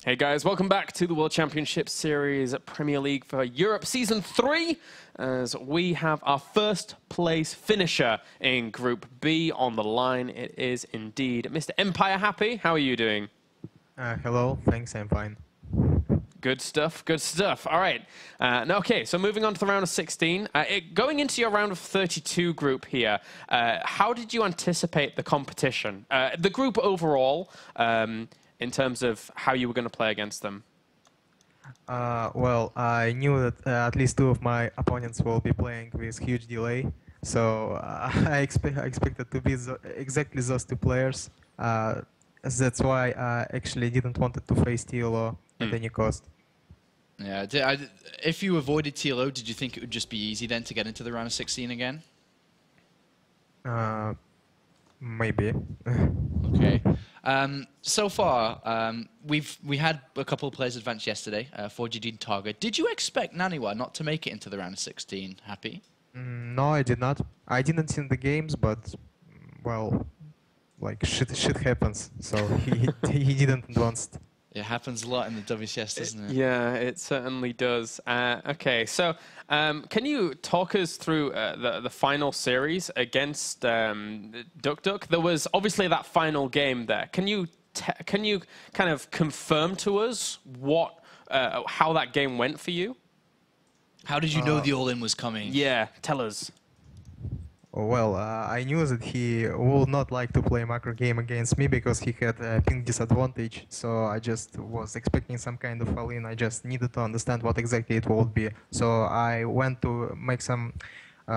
Hey guys, welcome back to the World Championship Series Premier League for Europe Season 3, as we have our first place finisher in Group B on the line. It is indeed Mr. Empire Happy. How are you doing? Hello, thanks, I'm fine. Good stuff, good stuff. All right. Okay, so moving on to the round of 16. Going into your round of 32 group here, how did you anticipate the competition? The group overall, in terms of how you were going to play against them? Well, I knew that at least two of my opponents will be playing with huge delay, so I expected to be exactly those two players. That's why I actually didn't want to face TLO at any cost. Yeah, if you avoided TLO, did you think it would just be easy then to get into the round of 16 again? Maybe. Okay. So far, we had a couple of players advance yesterday, 4GG and Targa. Did you expect Naniwa not to make it into the round of 16, Happy? No, I did not. I didn't see the games, but, well, like, shit happens, so he didn't advance. It happens a lot in the WCS, doesn't it? Yeah, it certainly does. Okay, so can you talk us through the final series against Duck? There was obviously that final game there. Can you kind of confirm to us how that game went for you? How did you know the all-in was coming? Yeah, tell us. Well, I knew that he would not like to play macro game against me because he had a ping disadvantage, so I just was expecting some kind of all-in. I just needed to understand what exactly it would be. So I went to make some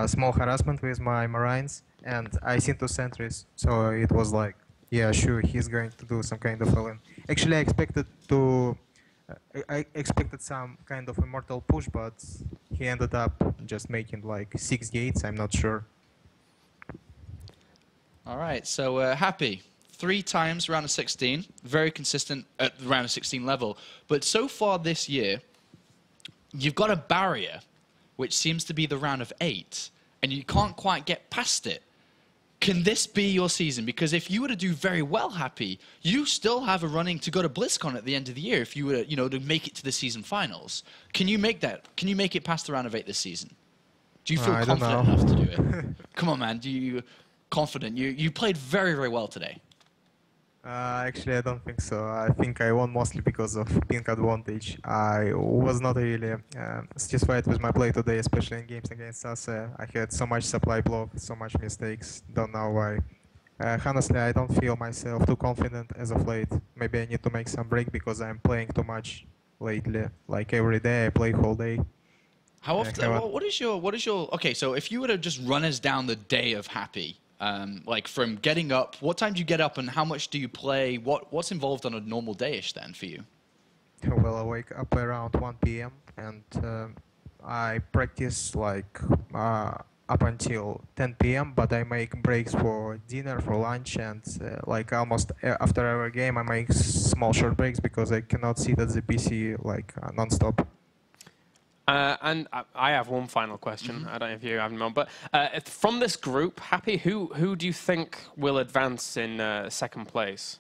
small harassment with my Marines, and I seen two sentries, so it was like, yeah, sure, he's going to do some kind of all-in. Actually, I expected some kind of immortal push, but he ended up just making like 6 gates, I'm not sure. All right, so Happy, 3 times round of 16, very consistent at the round of 16 level. But so far this year, you've got a barrier, which seems to be the round of 8, and you can't quite get past it. Can this be your season? Because if you were to do very well, Happy, you still have a running to go to BlizzCon at the end of the year if you were, to make it to the season finals. Can you make that? Can you make it past the round of 8 this season? Do you feel confident enough to do it? Come on, man. Do you... Confident. You played very, very well today. Actually, I don't think so. I think I won mostly because of ping advantage. I was not really satisfied with my play today, especially in games against SaSe. I had so much supply block, so much mistakes. Don't know why. Honestly, I don't feel myself too confident as of late. Maybe I need to make some break because I'm playing too much lately. Like every day, I play whole day. How often? What is your? Okay, so if you were to just run us down the day of Happy. Like from getting up, what time do you get up and how much do you play? What's involved on a normal day-ish then for you? Well, I wake up around 1 p.m. and I practice like up until 10 p.m. But I make breaks for dinner, for lunch, and like almost after every game I make small short breaks because I cannot sit at the PC like non-stop. And I have one final question. I don't know if you have more, but from this group, Happy, who do you think will advance in second place?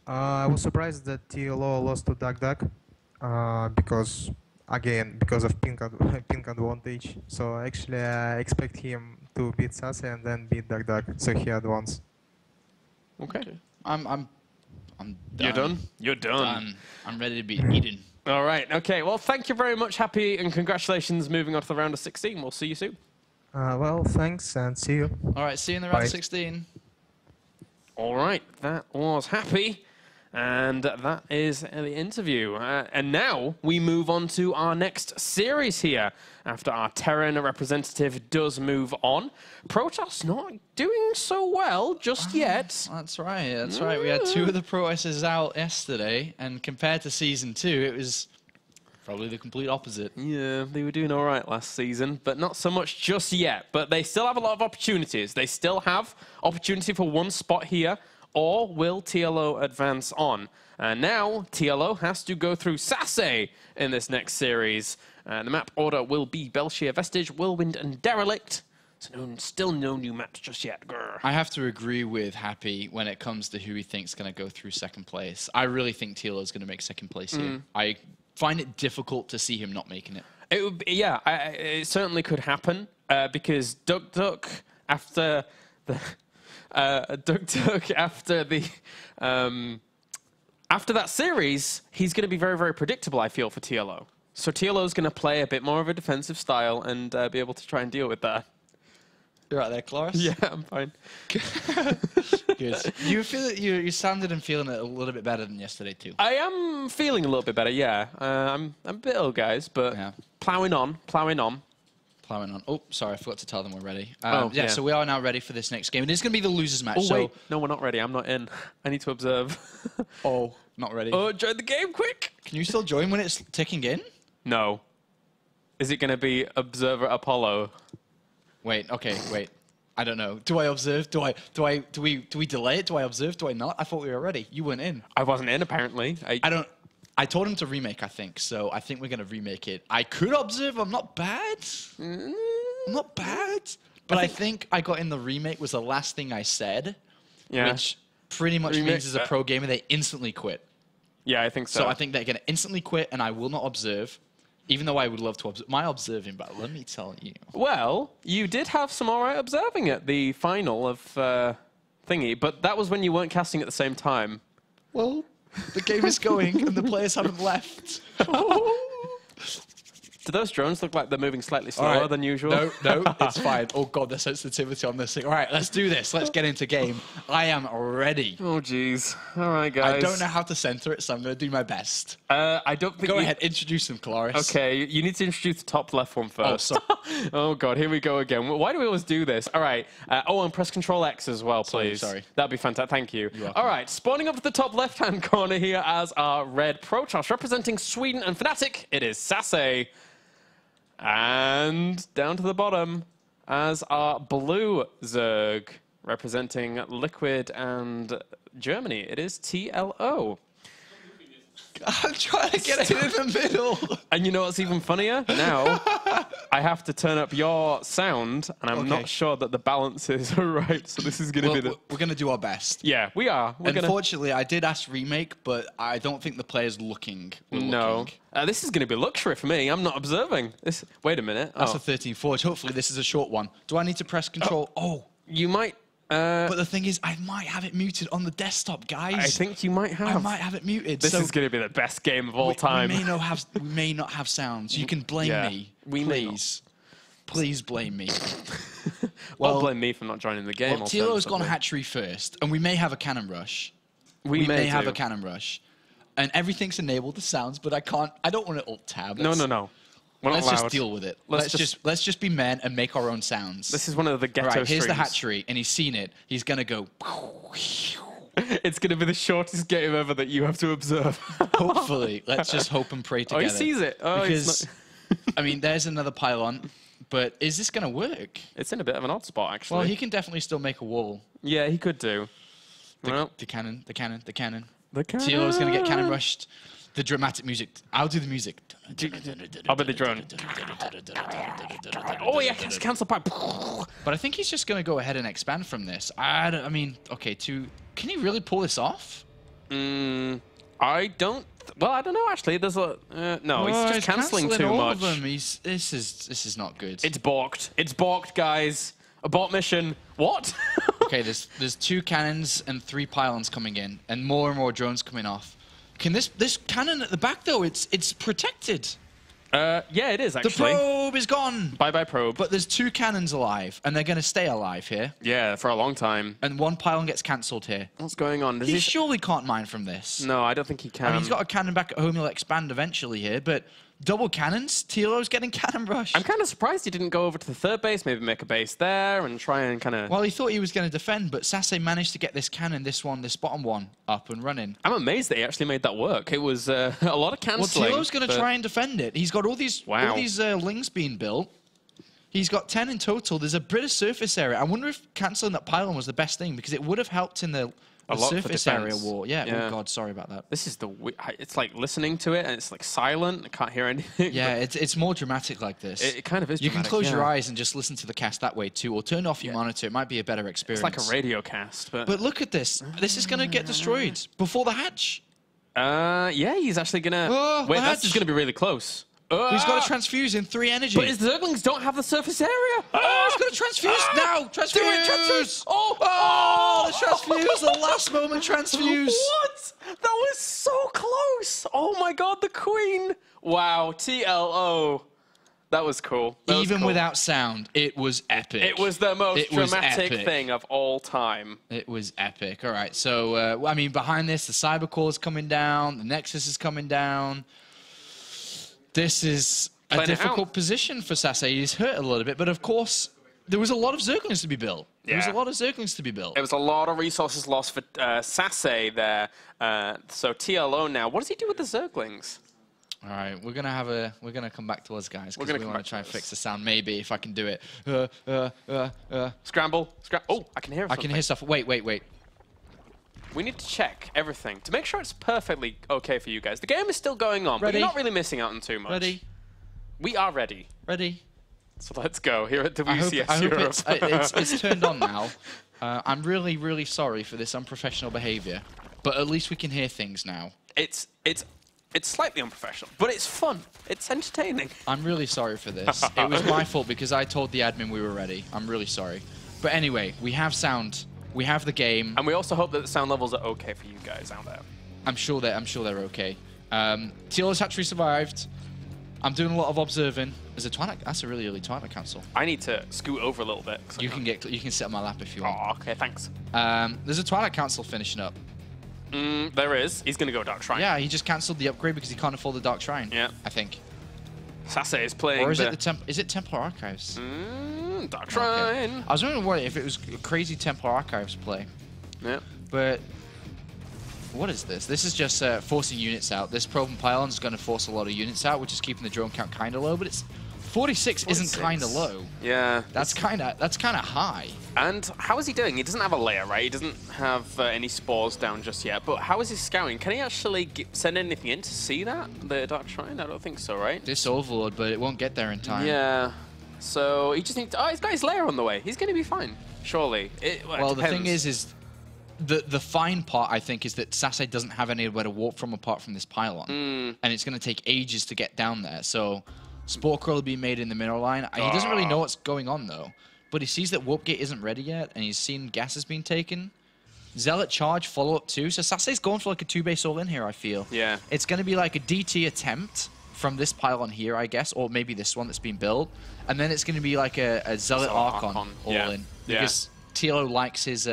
I was surprised that TLO lost to Duck because of ping advantage. So actually, I expect him to beat SaSe and then beat Duck, so he advanced. Okay. I'm done. You're done. You're done. I'm ready to be eaten. All right. Okay. Well, thank you very much, Happy, and congratulations moving on to the round of 16. We'll see you soon. Well, thanks, and see you. All right. See you in the round of 16. All right. That was Happy. And that is the interview. And now we move on to our next series here. After our Terran representative does move on, Protoss not doing so well just yet. That's right. That's right. We had 2 of the Protosses out yesterday, and compared to Season 2, it was probably the complete opposite. Yeah, they were doing all right last season, but not so much just yet. But they still have a lot of opportunities. They still have opportunity for 1 spot here. Or will TLO advance on? Now, TLO has to go through SaSe in this next series. The map order will be Belshir, Vestige, Whirlwind, and Derelict. So still no new maps just yet. Grr. I have to agree with Happy when it comes to who he thinks is going to go through second place. I really think TLO is going to make second place here. I find it difficult to see him not making it. It would be, yeah, it certainly could happen because Duck after the after that series, he's going to be very, very predictable, I feel, for TLO. So TLO is going to play a bit more of a defensive style and be able to try and deal with that. You're right there, Cloris? Yeah, I'm fine. Good. You sounded and feeling it a little bit better than yesterday, too. I am feeling a little bit better, yeah. I'm a bit ill, guys, but Yeah. plowing on. Plowing on. Oh, sorry, I forgot to tell them we're ready. Yeah, so we are now ready for this next game. It is going to be the losers match. Oh, wait. No, we're not ready. I'm not in. I need to observe. Oh, not ready. Oh, join the game, quick. Can you still join when it's ticking in? No. Is it going to be Observer Apollo? Wait. I don't know. Do I observe? Do we delay it? Do I observe? Do I not? I thought we were ready. You weren't in. I wasn't in, apparently. I told him to remake, I think, so I think we're going to remake it. I could observe. I'm not bad. I'm not bad. But I think I got in the remake was the last thing I said, Yeah. which pretty much means as a pro gamer, they instantly quit. Yeah, I think so. So I think they're going to instantly quit, and I will not observe, even though I would love to observe. My observing, but let me tell you. Well, you did have some all right observing at the final of Thingy, but that was when you weren't casting at the same time. Well, the game is going, and the players haven't left. Do those drones look like they're moving slightly slower than usual? No, it's fine. Oh, God, the sensitivity on this thing. All right, let's do this. Let's get into game. I am ready. Oh, jeez. All right, guys. I don't know how to center it, so I'm going to do my best. I don't think Go ahead, introduce them, Cloris. Okay, you need to introduce the top left one first. Oh, sorry. Oh, God, here we go again. Why do we always do this? All right. And press Control X as well, please. Sorry. That'd be fantastic. Thank you. You're welcome. All right, spawning up to the top left-hand corner here as our red Protoss, representing Sweden and Fnatic, it is SaSe. And down to the bottom as our blue Zerg, representing Liquid and Germany, it is TLO. I'm trying to get it in the middle. And you know what's even funnier? Now, I have to turn up your sound, and I'm not sure that the balance is right, so this is going to be the... We're going to do our best. Yeah, we are. Unfortunately, I did ask remake, but I don't think the players looking were looking. This is going to be luxury for me. I'm not observing. Wait a minute. That's a 13 Forge. Hopefully, this is a short one. Do I need to press Control? Oh. You might... but the thing is, I might have it muted on the desktop, guys. I think you might have. I might have it muted. This is going to be the best game of all time. We may not have sounds. You can blame me. Please blame me. Well, blame me for not joining the game. Well, TLO's gone hatchery first, and we may have a cannon rush. We may have a cannon rush. And everything's enabled the sounds, but I don't want to alt tab. No. We're not Let's allowed. just deal with it. Let's just be men and make our own sounds. This is one of the ghetto streams. Here's the streams. hatchery, and he's seen it. He's gonna go. It's gonna be the shortest game ever that you have to observe. Hopefully, let's just hope and pray together. Oh, he sees it. Oh, because I mean, there's another pylon, but is this gonna work? It's in a bit of an odd spot, actually. Well, he can definitely still make a wall. Yeah, he could do. The cannon. The cannon. TLO's gonna get cannon rushed. The dramatic music. I'll do the music. I'll be the drone. Oh, yeah, cancel pipe. But I think he's just going to go ahead and expand from this. I mean, okay, can he really pull this off? I don't... Well, I don't know, actually. There's a... no, he's just cancelling too all much. Of them. This is not good. It's balked. It's balked, guys. Abort mission. What? Okay, there's 2 cannons and 3 pylons coming in, and more drones coming off. Can this cannon at the back though? It's protected. Yeah, it is actually. The probe is gone. Bye probe. But there's 2 cannons alive, and they're gonna stay alive here. Yeah, for a long time. And 1 pylon gets cancelled here. What's going on? He surely can't mine from this. No, I don't think he can. I mean, he's got a cannon back at home. He'll expand eventually here, but double cannons. TLO's getting cannon rushed. I'm kind of surprised he didn't go over to the 3rd base, maybe make a base there and try and kind of... Well, he thought he was going to defend, but SaSe managed to get this cannon, this bottom one, up and running. I'm amazed that he actually made that work. It was a lot of cancelling. Well, TLO's going to try and defend it. He's got all these lings being built. He's got 10 in total. There's a bit of surface area. I wonder if cancelling that pylon was the best thing, because it would have helped in the surface area war. Yeah. Oh god, sorry about that. This is it's like listening to it and it's like silent. I can't hear anything. Yeah, it's more dramatic like this. It kind of is. You can close your eyes and just listen to the cast that way too, or turn off your monitor. It might be a better experience. It's like a radio cast, but look at this. This is gonna get destroyed before the hatch. Yeah, he's actually gonna. Wait, that's just gonna be really close. He's got to transfuse in 3 energy. But his Zerglings don't have the surface area. He's got to transfuse now. Transfuse. Oh, transfuse. The last moment transfuse. What? That was so close. Oh my god, the Queen. Wow, TLO. That was cool. Even without sound, it was epic. It was the most dramatic thing of all time. It was epic. All right, so, I mean, behind this, the Cyber Core is coming down. The Nexus is coming down. This is a difficult position for SaSe. He's hurt a little bit, but of course, there was a lot of Zerglings to be built. There was a lot of Zerglings to be built. There was a lot of resources lost for SaSe there. So TLO now, what does he do with the Zerglings? All right, we're gonna come back to us, guys, because we want to try and fix the sound. Maybe if I can do it. Scramble. Oh, I can hear something. I can hear stuff. Wait. We need to check everything to make sure it's perfectly okay for you guys. The game is still going on, but you're not really missing out on too much. Ready? We are ready. Ready. So let's go here at WCS Europe. I hope it's turned on now. I'm really, really sorry for this unprofessional behavior, but at least we can hear things now. It's slightly unprofessional, but it's fun. It's entertaining. I'm really sorry for this. It was my fault because I told the admin we were ready. I'm really sorry. But anyway, we have sound. We have the game, and we also hope that the sound levels are okay for you guys out there. I'm sure they're okay. TLO's hatchery survived. I'm doing a lot of observing. There's a Twilight. That's a really early Twilight Council. I need to scoot over a little bit. You can sit on my lap if you want. Oh, okay, thanks. There's a Twilight Council finishing up. There is. He's gonna go Dark Shrine. Yeah, he just cancelled the upgrade because he can't afford the Dark Shrine. Yeah, I think. SaSe is playing. Or is it Templar Archives? Dark Shrine. Okay. I was wondering if it was a crazy Templar Archives play. Yeah. But what is this? This is just forcing units out. This Probe and Pylon is going to force a lot of units out, which is keeping the drone count kind of low. But it's 46 isn't kind of low. Yeah. That's kind of high. And how is he doing? He doesn't have a layer, right? He doesn't have any spores down just yet. But how is he scouting? Can he actually send anything in to see that? The Dark Shrine? I don't think so, right? This Overlord, but it won't get there in time. Yeah. So he just needs to, he's got his layer on the way. He's going to be fine, surely. Well, the thing is the fine part, I think, is that SaSe doesn't have anywhere to warp from apart from this pylon. And it's going to take ages to get down there. So Spore Core will be made in the mineral line. He doesn't really know what's going on, though. But he sees that Warp Gate isn't ready yet, and he's seen gases being taken. Zealot charge, follow-up too. So SaSe's going for like a 2-base all-in here, I feel. Yeah. It's going to be like a DT attempt from this pylon here, I guess, or maybe this one that's been built. And then it's going to be like a Zealot Archon all-in. Because TLO likes his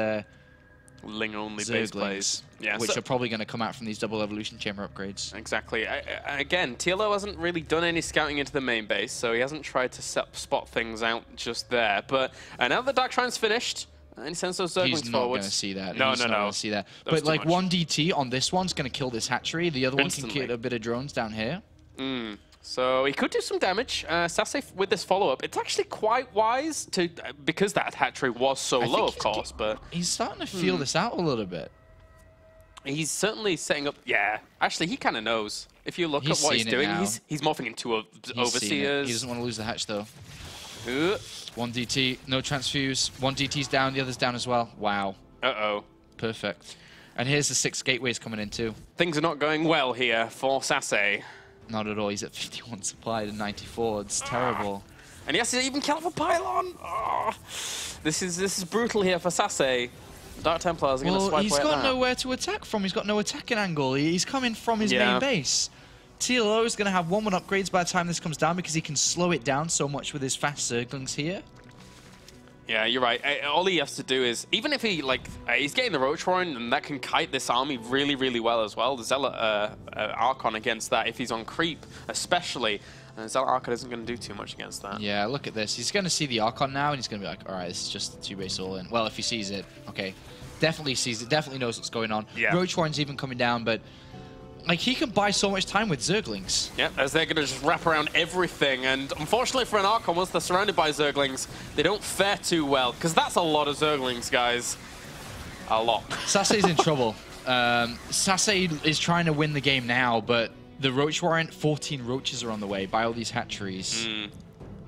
Ling-only base plays. Yeah, which are probably going to come out from these double evolution chamber upgrades. Exactly. Again, TLO hasn't really done any scouting into the main base, so he hasn't tried to spot things out just there. But now that the Dark Shrine's finished, and he sends those Zerglings forward. He's not going to see that. No. He's not going to see that. But like one DT on this one's going to kill this hatchery. The other one can kill a bit of drones down here. So he could do some damage. SaSe with this follow-up, it's actually quite wise to because that hatchery was so low, of course. But he's starting to feel this out a little bit. He's certainly setting up. Yeah, actually, he kind of knows. If you look at what he's doing, he's morphing into overseers. He doesn't want to lose the hatch though. One DT, no transfuse. One DT's down, the other's down as well. Wow. Perfect. And here's the 6 gateways coming in too. Things are not going well here for SaSe. Not at all. He's at 51 supply to 94. It's terrible. And he has to even kill off a pylon. This is brutal here for SaSe. Dark Templars are going to swipe away. He's got nowhere to attack from. He's got no attacking angle. He's coming from his main base. TLO is going to have 1-1 upgrades by the time this comes down because he can slow it down so much with his fast Zerglings here. Yeah, you're right. All he has to do is, even if he, he's getting the Roach Warren, and that can kite this army really, really well as well. The Zealot Archon against that, if he's on creep, especially. Zealot Archon isn't going to do too much against that. Yeah, look at this. He's going to see the Archon now, and he's going to be like, all right, this is just the 2-base all-in. Well, if he sees it, okay. Definitely sees it, definitely knows what's going on. Yeah. Roach Warren's even coming down, but Like, he can buy so much time with Zerglings. Yeah, as they're going to just wrap around everything. And unfortunately for an Archon, once they're surrounded by Zerglings, they don't fare too well. Because that's a lot of Zerglings, guys. A lot. SaSe's in trouble. SaSe is trying to win the game now, but the Roach Warrant, 14 Roaches are on the way by all these hatcheries.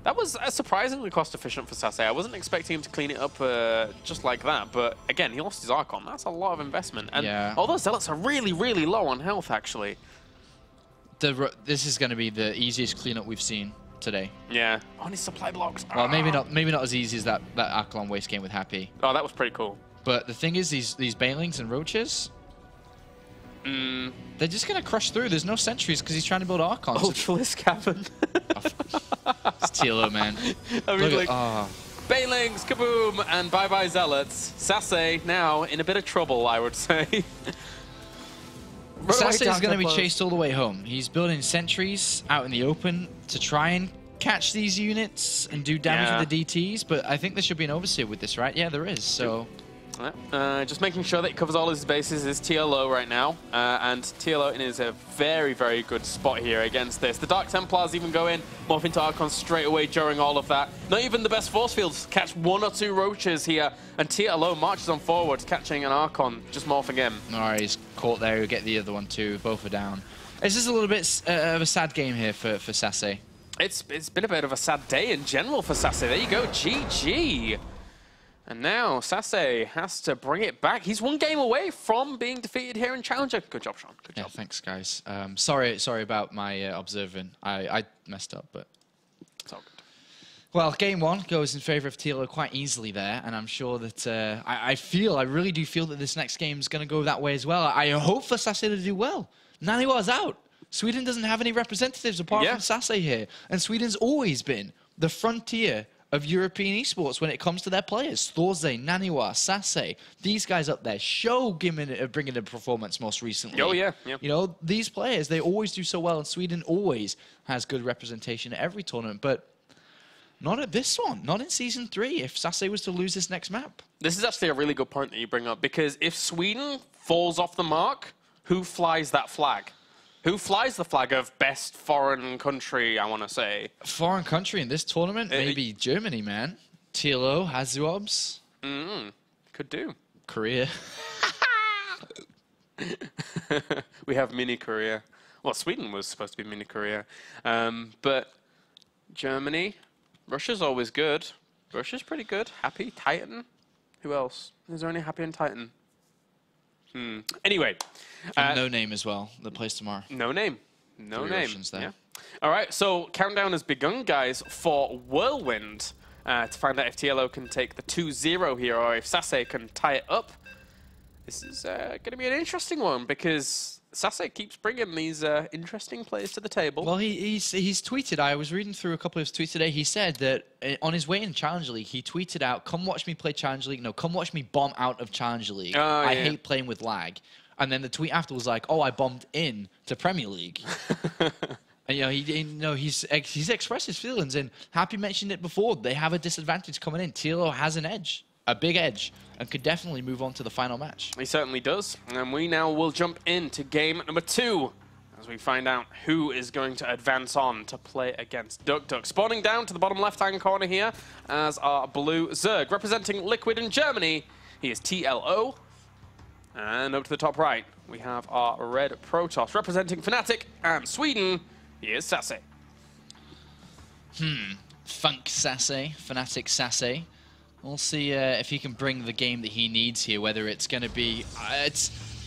That was surprisingly cost-efficient for SaSe. I wasn't expecting him to clean it up just like that, but again, he lost his Archon. That's a lot of investment. And all those Zealots are really, really low on health, actually. This is going to be the easiest cleanup we've seen today. Yeah. On his supply blocks. Well, maybe not as easy as that Archelon waste game with Happy. Oh, that was pretty cool. But the thing is, these Banelings and Roaches, they're just going to crush through. There's no sentries because he's trying to build Archons. Ultralisk Cavern. It's TLO, man. I mean, like, Banelings, kaboom, and bye-bye Zealots. SaSe now in a bit of trouble, I would say. SaSe is going to be chased all the way home. He's building sentries out in the open to try and catch these units and do damage with the DTs, but I think there should be an overseer with this, right? Yeah, there is, so... just making sure that he covers all his bases is TLO right now, and TLO is a very, very good spot here against this. The Dark Templars even go in, morph into Archon straight away during all of that. Not even the best force fields catch 1 or 2 Roaches here, and TLO marches on forward, catching an Archon, just morphing him. Alright, he's caught there, he'll get the other one too, both are down. This is a little bit of a sad game here for SaSe. It's been a bit of a sad day in general for SaSe. There you go, GG. And now SaSe has to bring it back. He's 1 game away from being defeated here in Challenger. Good job, Sean. Good job. Yeah, thanks, guys. Sorry about my observing. I messed up, but it's all good. Well, game 1 goes in favor of TLO quite easily there, and I'm sure that I really do feel that this next game is going to go that way as well. I hope for SaSe to do well. Naniwa's out. Sweden doesn't have any representatives apart from SaSe here, and Sweden's always been the frontier of European esports when it comes to their players. Thorze, Naniwa, SaSe, these guys up there bringing a performance most recently. Oh, yeah. You know, these players, they always do so well, and Sweden always has good representation at every tournament, but not at this one, not in Season 3, if SaSe was to lose this next map. This is actually a really good point that you bring up, because if Sweden falls off the mark, who flies that flag? Who flies the flag of best foreign country, I want to say? Foreign country in this tournament? Maybe Germany, man. TLO, Hazuobs. Could do. Korea. We have mini Korea. Well, Sweden was supposed to be mini Korea. But Germany. Russia's always good. Russia's pretty good. Happy. Titan. Who else? Is there any Happy and Titan? Anyway. No name as well, that plays tomorrow. No name. No 3 name. Russians there. Yeah. All right, so countdown has begun, guys, for Whirlwind to find out if TLO can take the 2-0 here or if SaSe can tie it up. This is going to be an interesting one because SaSe keeps bringing these interesting players to the table. Well, he's tweeted, I was reading through a couple of his tweets today, he said that on his way in Challenger League, he tweeted out, come watch me play Challenger League, no, come watch me bomb out of Challenger League. I hate playing with lag. And then the tweet after was like, oh, I bombed in to Premier League. And, he's expressed his feelings, and Happy mentioned it before, they have a disadvantage coming in. TLO has an edge. A big edge, and could definitely move on to the final match. He certainly does. And we now will jump into game number 2 as we find out who is going to advance on to play against DuckDuck. Spawning down to the bottom left-hand corner here as our blue Zerg. Representing Liquid in Germany, he is TLO. And up to the top right, we have our red Protoss. Representing Fnatic and Sweden, he is SaSe. Funk SaSe, Fnatic SaSe. We'll see if he can bring the game that he needs here, whether it's going to be...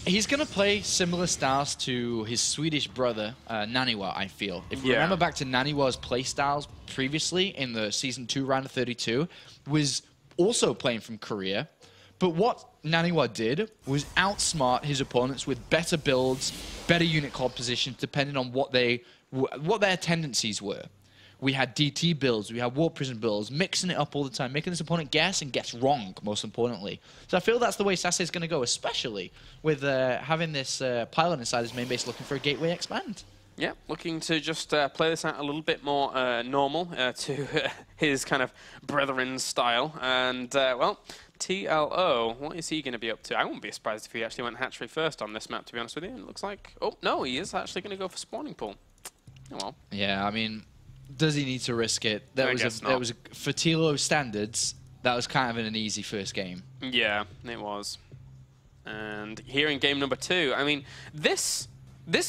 he's going to play similar styles to his Swedish brother, Naniwa, I feel. If you remember back to Naniwa's play styles previously in the Season 2 round of 32, was also playing from Korea. But what Naniwa did was outsmart his opponents with better builds, better unit compositions, depending on what their tendencies were. We had DT builds, we had Warp Prison builds, mixing it up all the time, making this opponent guess and guess wrong, most importantly. So I feel that's the way SaSe is going to go, especially with having this pilot inside his main base looking for a gateway expand. Yeah, looking to just play this out a little bit more normal to his kind of brethren style. And, well, TLO, what is he going to be up to? I wouldn't be surprised if he actually went hatchery first on this map, to be honest with you. It looks like... Oh, no, he is actually going to go for spawning pool. Oh, well. Yeah, I mean, does he need to risk it? I guess not. For TLO standards, that was kind of an easy first game. Yeah, it was. And here in game number 2, I mean, this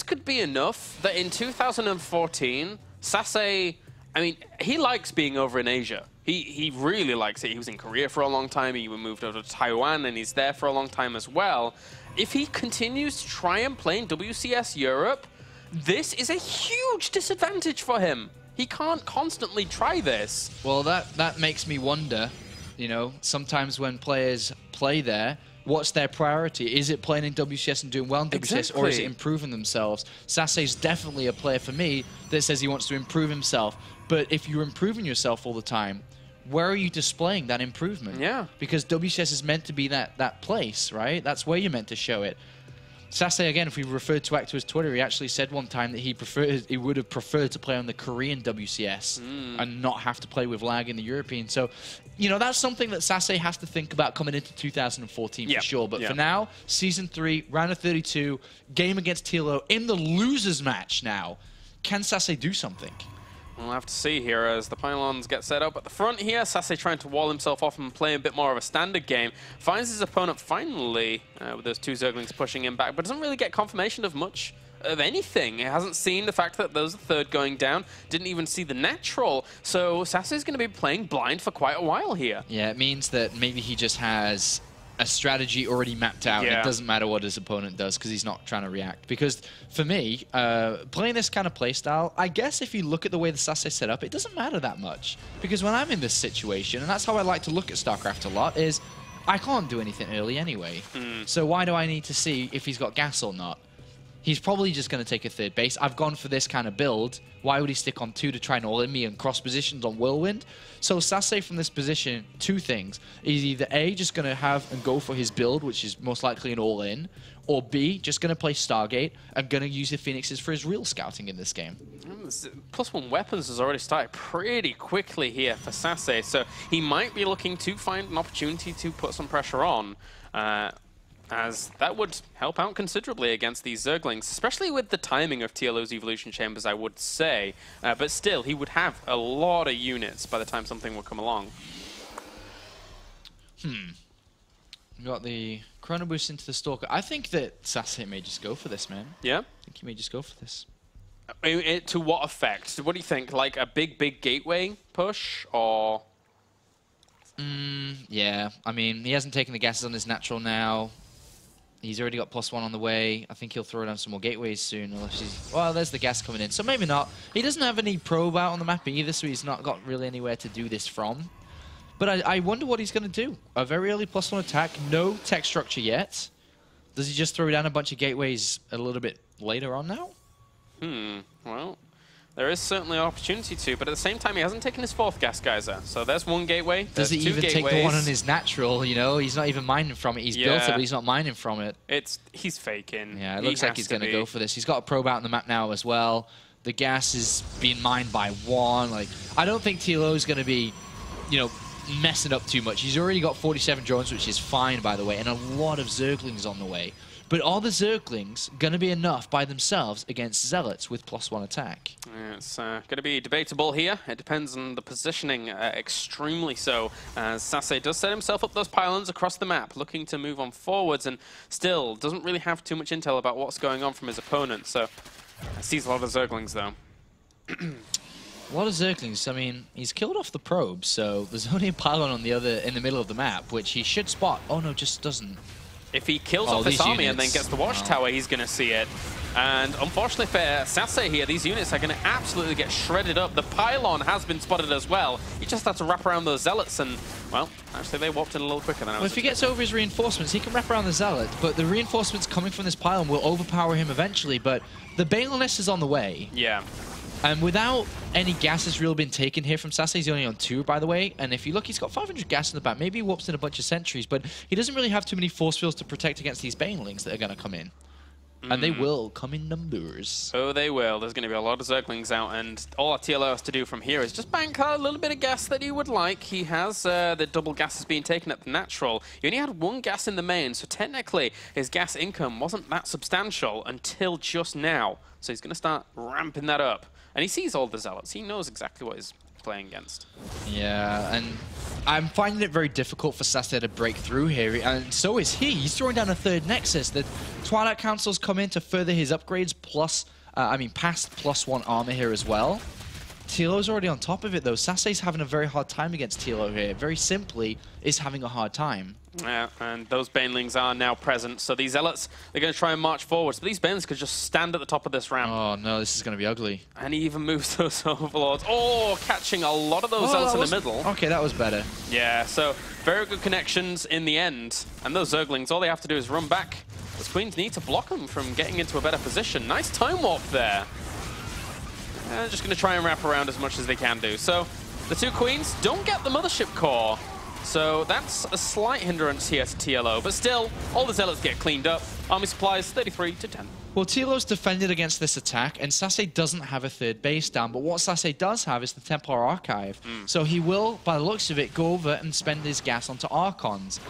could be enough that in 2014, SaSe, I mean, he likes being over in Asia. He really likes it. He was in Korea for a long time. He moved over to Taiwan, and he's there for a long time as well. If he continues to try and play in WCS Europe, this is a huge disadvantage for him. He can't constantly try this. Well, that makes me wonder, you know, sometimes when players play there, what's their priority? Is it playing in WCS and doing well in WCS, or is it improving themselves? SaSe's definitely a player for me that says he wants to improve himself. But if you're improving yourself all the time, where are you displaying that improvement? Yeah. Because WCS is meant to be that place, right? That's where you're meant to show it. SaSe, again, if we referred back to his Twitter, he actually said one time that he would have preferred to play on the Korean WCS and not have to play with lag in the European. So, you know, that's something that SaSe has to think about coming into 2014 for sure. But for now, Season 3, round of 32, game against TLO in the losers match now. Can SaSe do something? We'll have to see here as the pylons get set up at the front here. SaSe trying to wall himself off and play a bit more of a standard game. Finds his opponent finally with those 2 Zerglings pushing him back, but doesn't really get confirmation of much of anything. He hasn't seen the fact that there's a 3rd going down. Didn't even see the natural. So SaSe is going to be playing blind for quite a while here. Yeah, it means that maybe he just has a strategy already mapped out, and it doesn't matter what his opponent does because he's not trying to react. Because for me, playing this kind of playstyle, I guess if you look at the way the SaSe set up, it doesn't matter that much. Because when I'm in this situation, and that's how I like to look at StarCraft a lot, is I can't do anything early anyway. So why do I need to see if he's got gas or not? He's probably just going to take a 3rd base. I've gone for this kind of build. Why would he stick on 2 to try and all-in me and cross positions on Whirlwind? So SaSe from this position, 2 things. He's either A, just going to have and go for his build, which is most likely an all-in, or B, just going to play Stargate and going to use the Phoenixes for his real scouting in this game. +1 weapons has already started pretty quickly here for SaSe, so he might be looking to find an opportunity to put some pressure on. As that would help out considerably against these Zerglings, especially with the timing of TLO's Evolution Chambers, I would say. But still, he would have a lot of units by the time something would come along. We got the Chrono Boost into the Stalker. I think that SaSe may just go for this, man. Yeah? I think he may just go for this. To what effect? What do you think? Like a big gateway push, or...? Yeah, I mean, he hasn't taken the gases on his natural now. He's already got +1 on the way. I think he'll throw down some more gateways soon. Unless he's... Well, there's the gas coming in. So maybe not. He doesn't have any probe out on the map either, so he's not got really anywhere to do this from. But I wonder what he's going to do. A very early +1 attack. No tech structure yet. Does he just throw down a bunch of gateways a little bit later on now? Well... There is certainly an opportunity to, but at the same time, he hasn't taken his 4th gas geyser. So there's 1 gateway. Does he even take the one on his natural? You know, he's not even mining from it. He's built it, but he's not mining from it. He's faking. Yeah, it looks like he's going to go for this. He's got a probe out on the map now as well. The gas is being mined by 1. Like, I don't think TLO is going to be, you know, messing up too much. He's already got 47 drones, which is fine, by the way, and a lot of Zerglings on the way. But are the Zerglings going to be enough by themselves against Zealots with +1 attack? Yeah, it's going to be debatable here. It depends on the positioning, extremely so, as SaSe does set himself up those pylons across the map, looking to move on forwards, and still doesn't really have too much intel about what's going on from his opponent. So sees a lot of Zerglings, though. A lot of Zerglings. I mean, he's killed off the probe, so there's only a pylon on in the middle of the map, which he should spot. Oh, no, just doesn't. If he kills off this army and then gets the watchtower, he's going to see it. And unfortunately for SaSe here, these units are going to absolutely get shredded up. The pylon has been spotted as well. He just had to wrap around those Zealots and, well, actually they warped in a little quicker than I was Well, if he gets over his reinforcements, he can wrap around the Zealot, but the reinforcements coming from this pylon will overpower him eventually, but the Balinist is on the way. Yeah. And without any gases really been taken here from SaSe, he's only on 2, by the way. And if you look, he's got 500 gas in the back. Maybe he warps in a bunch of sentries, but he doesn't really have too many force fields to protect against these banelings that are going to come in. And they will come in numbers. Oh, they will. There's going to be a lot of Zerglings out, and all our TLO has to do from here is just bank a little bit of gas that he would like. He has the double gas has been taken at the natural. He only had one gas in the main, so technically his gas income wasn't that substantial until just now. So he's going to start ramping that up. And he sees all the Zealots. He knows exactly what he's playing against. Yeah, and I'm finding it very difficult for SaSe to break through here, and so is he. He's throwing down a third Nexus. The Twilight Council's come in to further his upgrades, plus, past +1 armor here as well. TLO's already on top of it, though. SaSe's having a very hard time against TLO here. Very simply, is having a hard time. Yeah, and those Banelings are now present, so these Zealots, they're going to try and march forwards, but these Banelings could just stand at the top of this ramp. Oh, no, this is going to be ugly. And he even moves those Overlords. Oh, catching a lot of those Zealots in the middle. Okay, that was better. Yeah, so very good connections in the end. And those Zerglings, all they have to do is run back. Those Queens need to block them from getting into a better position. Nice time warp there. They're just going to try and wrap around as much as they can do. So the two Queens don't get the Mothership Core. So that's a slight hindrance here to TLO. But still, all the Zealots get cleaned up. Army supplies 33-10. Well, TLO's defended against this attack, and SaSe doesn't have a third base down. But what SaSe does have is the Templar Archive. So he will, by the looks of it, go over and spend his gas onto Archons.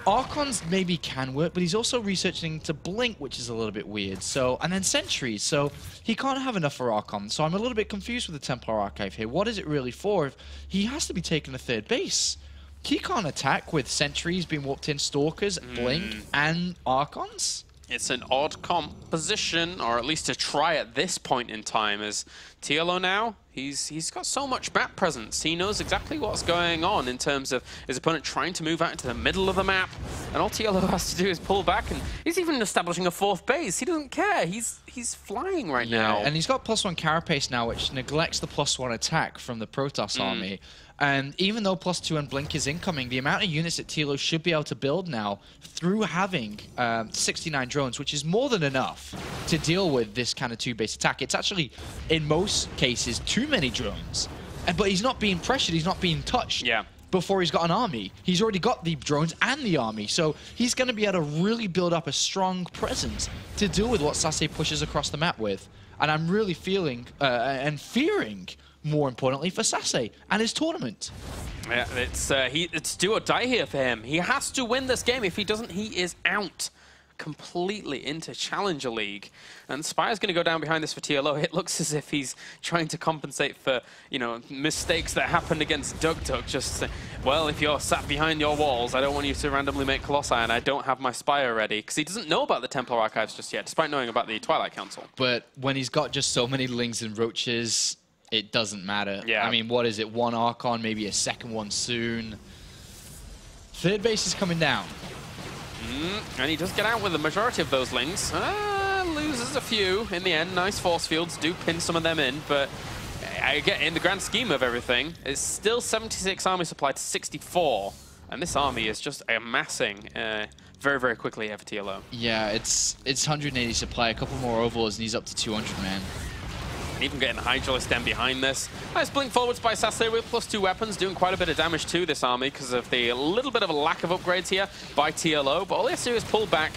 Archons maybe can work, but he's also researching to Blink, which is a little bit weird. So, and then Sentries, so he can't have enough for Archons. So I'm a little bit confused with the Templar Archive here. What is it really for if he has to be taking a third base? He can't attack with Sentries being warped in, Stalkers, Blink, and Archons? It's an odd composition, or at least to try at this point in time, as TLO now, he's got so much map presence. He knows exactly what's going on in terms of his opponent trying to move out into the middle of the map, and all TLO has to do is pull back, and he's even establishing a fourth base. He doesn't care. He's flying right now. And he's got +1 Carapace now, which neglects the +1 attack from the Protoss army. And even though +2 and Blink is incoming, the amount of units that TLO should be able to build now through having 69 drones, which is more than enough to deal with this kind of two-base attack. It's actually, in most cases, too many drones. But he's not being pressured, he's not being touched. Yeah. Before he's got an army. He's already got the drones and the army, so he's going to be able to really build up a strong presence to deal with what SaSe pushes across the map with. And I'm really feeling and fearing, more importantly, for SaSe and his tournament. Yeah, it's do or die here for him. He has to win this game. If he doesn't, he is out completely into Challenger League. And Spire's going to go down behind this for TLO. It looks as if he's trying to compensate for, you know, mistakes that happened against Duk. Just, well, if you're sat behind your walls, I don't want you to randomly make Colossi, and I don't have my Spire ready. Because he doesn't know about the Templar Archives just yet, despite knowing about the Twilight Council. But when he's got just so many Lings and Roaches, it doesn't matter. Yeah. I mean, what is it? One Archon, maybe a second one soon. Third base is coming down. And he does get out with the majority of those Lings. Loses a few in the end. Nice force fields do pin some of them in, but I get in the grand scheme of everything, it's still 76 army supply to 64, and this army is just amassing very, very quickly here for TLO. Yeah, it's 180 supply, a couple more overlords, and he's up to 200, man. And even getting Hydralisk stem behind this. Nice blink forwards by SaSe with +2 weapons, doing quite a bit of damage to this army because of the little bit of a lack of upgrades here by TLO. But all he has to do is pull back,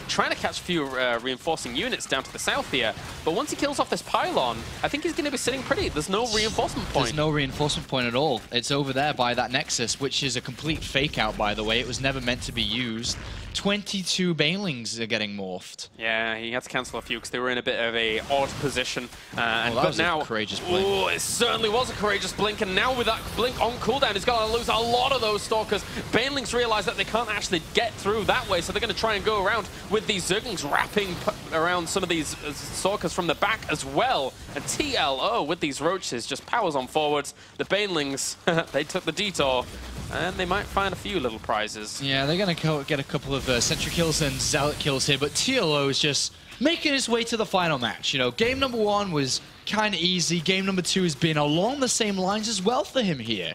trying to catch a few reinforcing units down to the south here. But once he kills off this pylon, I think he's going to be sitting pretty. There's no reinforcement point. There's no reinforcement point at all. It's over there by that Nexus, which is a complete fake out, by the way. It was never meant to be used. 22 Banelings are getting morphed. Yeah, he had to cancel a few because they were in a bit of a odd position. That was a courageous blink. Oh, it certainly was a courageous blink, and now with that blink on cooldown, he's going to lose a lot of those Stalkers. Banelings realize that they can't actually get through that way, so they're going to try and go around with these Zerglings wrapping around some of these Stalkers from the back as well. And TLO with these Roaches just powers on forwards. The Banelings, they took the detour. And they might find a few little prizes. Yeah, they're going to get a couple of Sentry kills and Zealot kills here, but TLO is just making his way to the final match. You know, game number 1 was kind of easy. Game number 2 has been along the same lines as well for him here.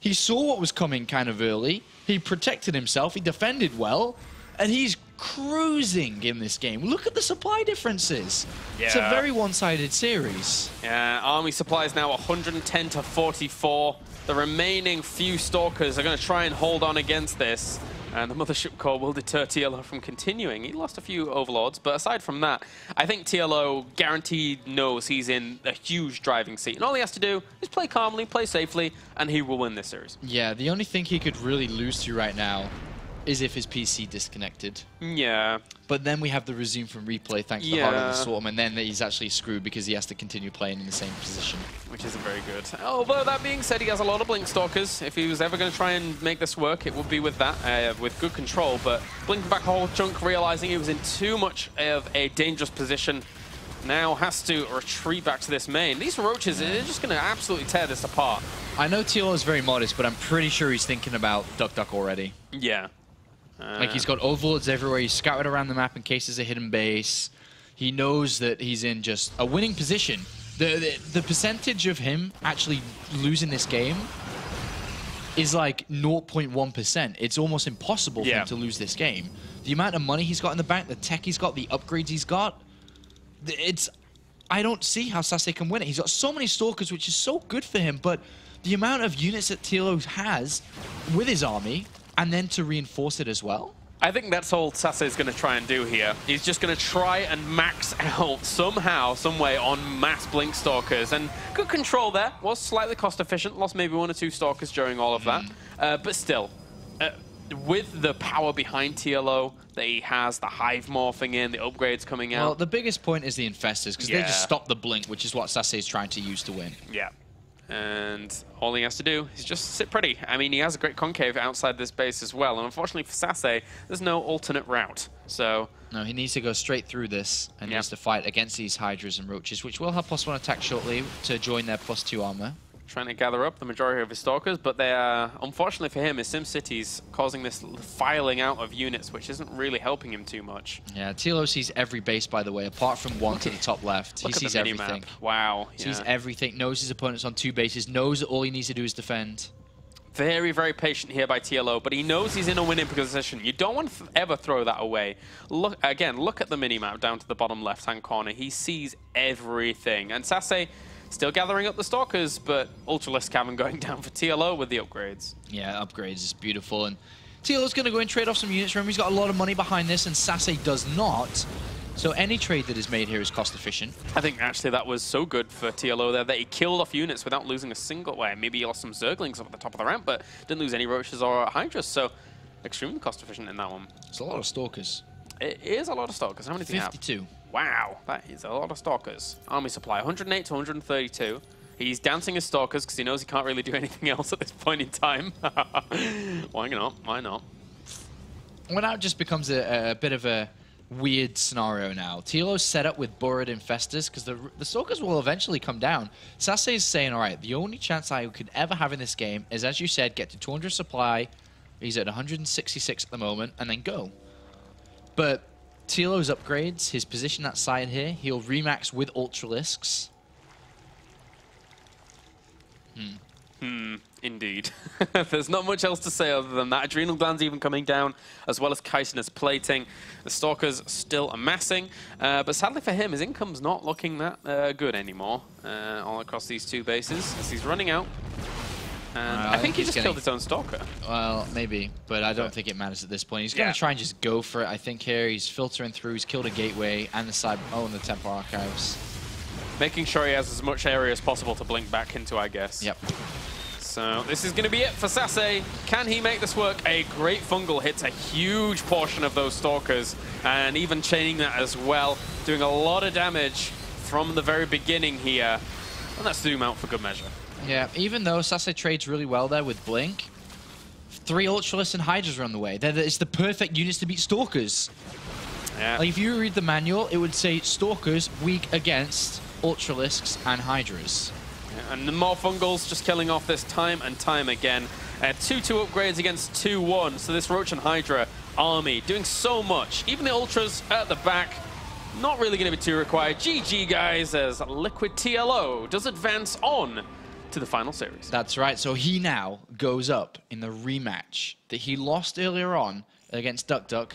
He saw what was coming kind of early. He protected himself. He defended well. And he's cruising in this game. Look at the supply differences. Yeah. It's a very one-sided series. Yeah, army supply is now 110 to 44. The remaining few Stalkers are going to try and hold on against this. And the Mothership Core will deter TLO from continuing. He lost a few Overlords, but aside from that, I think TLO guaranteed knows he's in a huge driving seat. And all he has to do is play calmly, play safely, and he will win this series. Yeah, the only thing he could really lose to right now is if his PC disconnected. Yeah. But then we have the resume from replay thanks to the Heart of the Swarm, and then he's actually screwed because he has to continue playing in the same position. Which isn't very good. Although that being said, he has a lot of Blink Stalkers. If he was ever going to try and make this work, it would be with that, with good control. But blinking back a whole chunk, realizing he was in too much of a dangerous position, now has to retreat back to this main. These Roaches are just going to absolutely tear this apart. I know TLO is very modest, but I'm pretty sure he's thinking about Duck Duck already. Yeah. Like, he's got overlords everywhere. He's scouted around the map in case there's a hidden base. He knows that he's in just a winning position. The percentage of him actually losing this game is like 0.1%. It's almost impossible for him to lose this game. The amount of money he's got in the bank, the tech he's got, the upgrades he's got, I don't see how SaSe can win it. He's got so many Stalkers, which is so good for him, but the amount of units that TLO has with his army, and then to reinforce it as well? I think that's all SaSe is going to try and do here. He's just going to try and max out somehow, some way on mass Blink Stalkers. And good control there. Was slightly cost efficient. Lost maybe 1 or 2 Stalkers during all of that. But still, with the power behind TLO that he has, the Hive morphing in, the upgrades coming out. Well, the biggest point is the Infestors, because they just stop the Blink, which is what SaSe is trying to use to win. Yeah. And all he has to do is just sit pretty. I mean, he has a great concave outside this base as well. And unfortunately for SaSe, there's no alternate route. So no, he needs to go straight through this and needs to fight against these Hydras and Roaches, which will have +1 attack shortly to join their +2 armor. Trying to gather up the majority of his Stalkers, but they are, unfortunately for him, his SimCity's causing this filing out of units, which isn't really helping him too much. Yeah, TLO sees every base, by the way, apart from one to the top left. He sees everything. Wow. Sees everything, knows his opponent's on 2 bases, knows that all he needs to do is defend. Very, very patient here by TLO, but he knows he's in a winning position. You don't want to ever throw that away. Look at the minimap down to the bottom left-hand corner. He sees everything. And SaSe still gathering up the Stalkers, but Ultralisk Cavern going down for TLO with the upgrades. Yeah, upgrades is beautiful. And TLO's going to go and trade off some units. Remember, he's got a lot of money behind this, and SaSe does not. So any trade that is made here is cost efficient. I think actually that was so good for TLO there that he killed off units without losing a single way. Maybe he lost some Zerglings up at the top of the ramp, but didn't lose any Roaches or Hydras. So extremely cost efficient in that one. It's a lot of Stalkers. It is a lot of Stalkers. How many do you have? 52. Wow, that is a lot of Stalkers. Army supply, 108 to 132. He's dancing his Stalkers because he knows he can't really do anything else at this point in time. Why not? Why not? Well, now it just becomes a bit of a weird scenario now. TLO's set up with Burrowed Infestors because the Stalkers will eventually come down. SaSe is saying, all right, the only chance I could ever have in this game is, as you said, get to 200 supply. He's at 166 at the moment, and then go. But TLO's upgrades, his position that side here, he'll remax with Ultralisks. Indeed. There's not much else to say other than that. Adrenal glands even coming down, as well as chitinous plating. The Stalkers still amassing, but sadly for him, his income's not looking that good anymore all across these 2 bases, as he's running out. And I think he just killed his own Stalker. Well, maybe, but I don't think it matters at this point. He's going to try and just go for it, I think, here. He's filtering through. He's killed a gateway and the side... Oh, and the Temple Archives. Making sure he has as much area as possible to blink back into, I guess. Yep. So this is going to be it for SaSe. Can he make this work? A great fungal hits a huge portion of those Stalkers, and even chaining that as well, doing a lot of damage from the very beginning here. And let's zoom out for good measure. Yeah, even though SaSe trades really well there with Blink, 3 Ultralisks and Hydras are on the way. It's the perfect units to beat Stalkers. Yeah. Like, if you read the manual, it would say Stalkers weak against Ultralisks and Hydras. Yeah, and the more fungals just killing off this time and time again. 2-2 upgrades against 2-1. So this Roach and Hydra army doing so much. Even the Ultras at the back, not really going to be too required. GG, guys, as Liquid TLO does advance on to the final series. That's right. So he now goes up in the rematch that he lost earlier on against Duck Duck.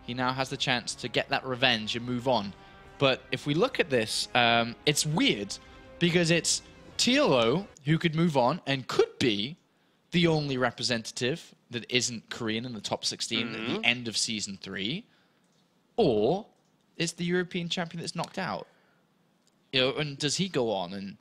He now has the chance to get that revenge and move on. But if we look at this, it's weird because it's TLO who could move on and could be the only representative that isn't Korean in the top 16 at the end of Season 3, or it's the European champion that's knocked out. You know, and does he go on? And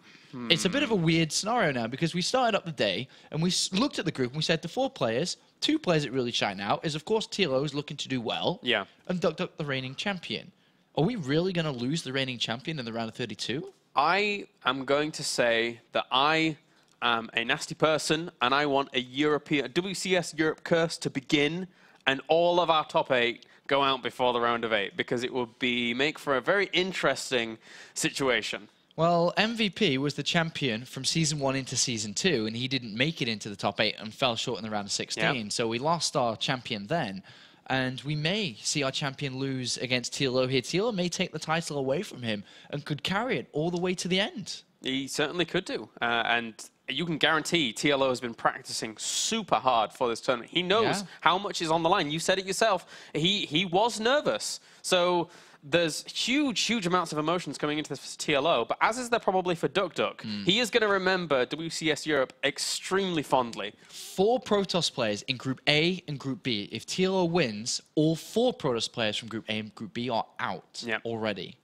it's a bit of a weird scenario now, because we started up the day and we looked at the group and we said the 4 players, 2 players that really shine out is, of course, TLO is looking to do well, and DuckDuck, the reigning champion. Are we really going to lose the reigning champion in the round of 32? I am going to say that I am a nasty person and I want a WCS Europe curse to begin and all of our top 8 go out before the round of 8, because it would make for a very interesting situation. Well, MVP was the champion from Season 1 into Season 2, and he didn't make it into the top 8 and fell short in the round of 16. So we lost our champion then. And we may see our champion lose against TLO here. TLO may take the title away from him and could carry it all the way to the end. He certainly could do. And you can guarantee TLO has been practicing super hard for this tournament. He knows how much is on the line. You said it yourself. He was nervous. So there's huge amounts of emotions coming into this for TLO, but as is there probably for DuckDuck. He is going to remember WCS Europe extremely fondly. 4 Protoss players in Group A and Group B. If TLO wins, all 4 Protoss players from Group A and Group B are out already.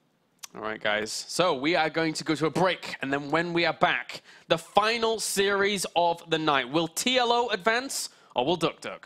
All right, guys. So we are going to go to a break, and then when we are back, the final series of the night. Will TLO advance, or will DuckDuck?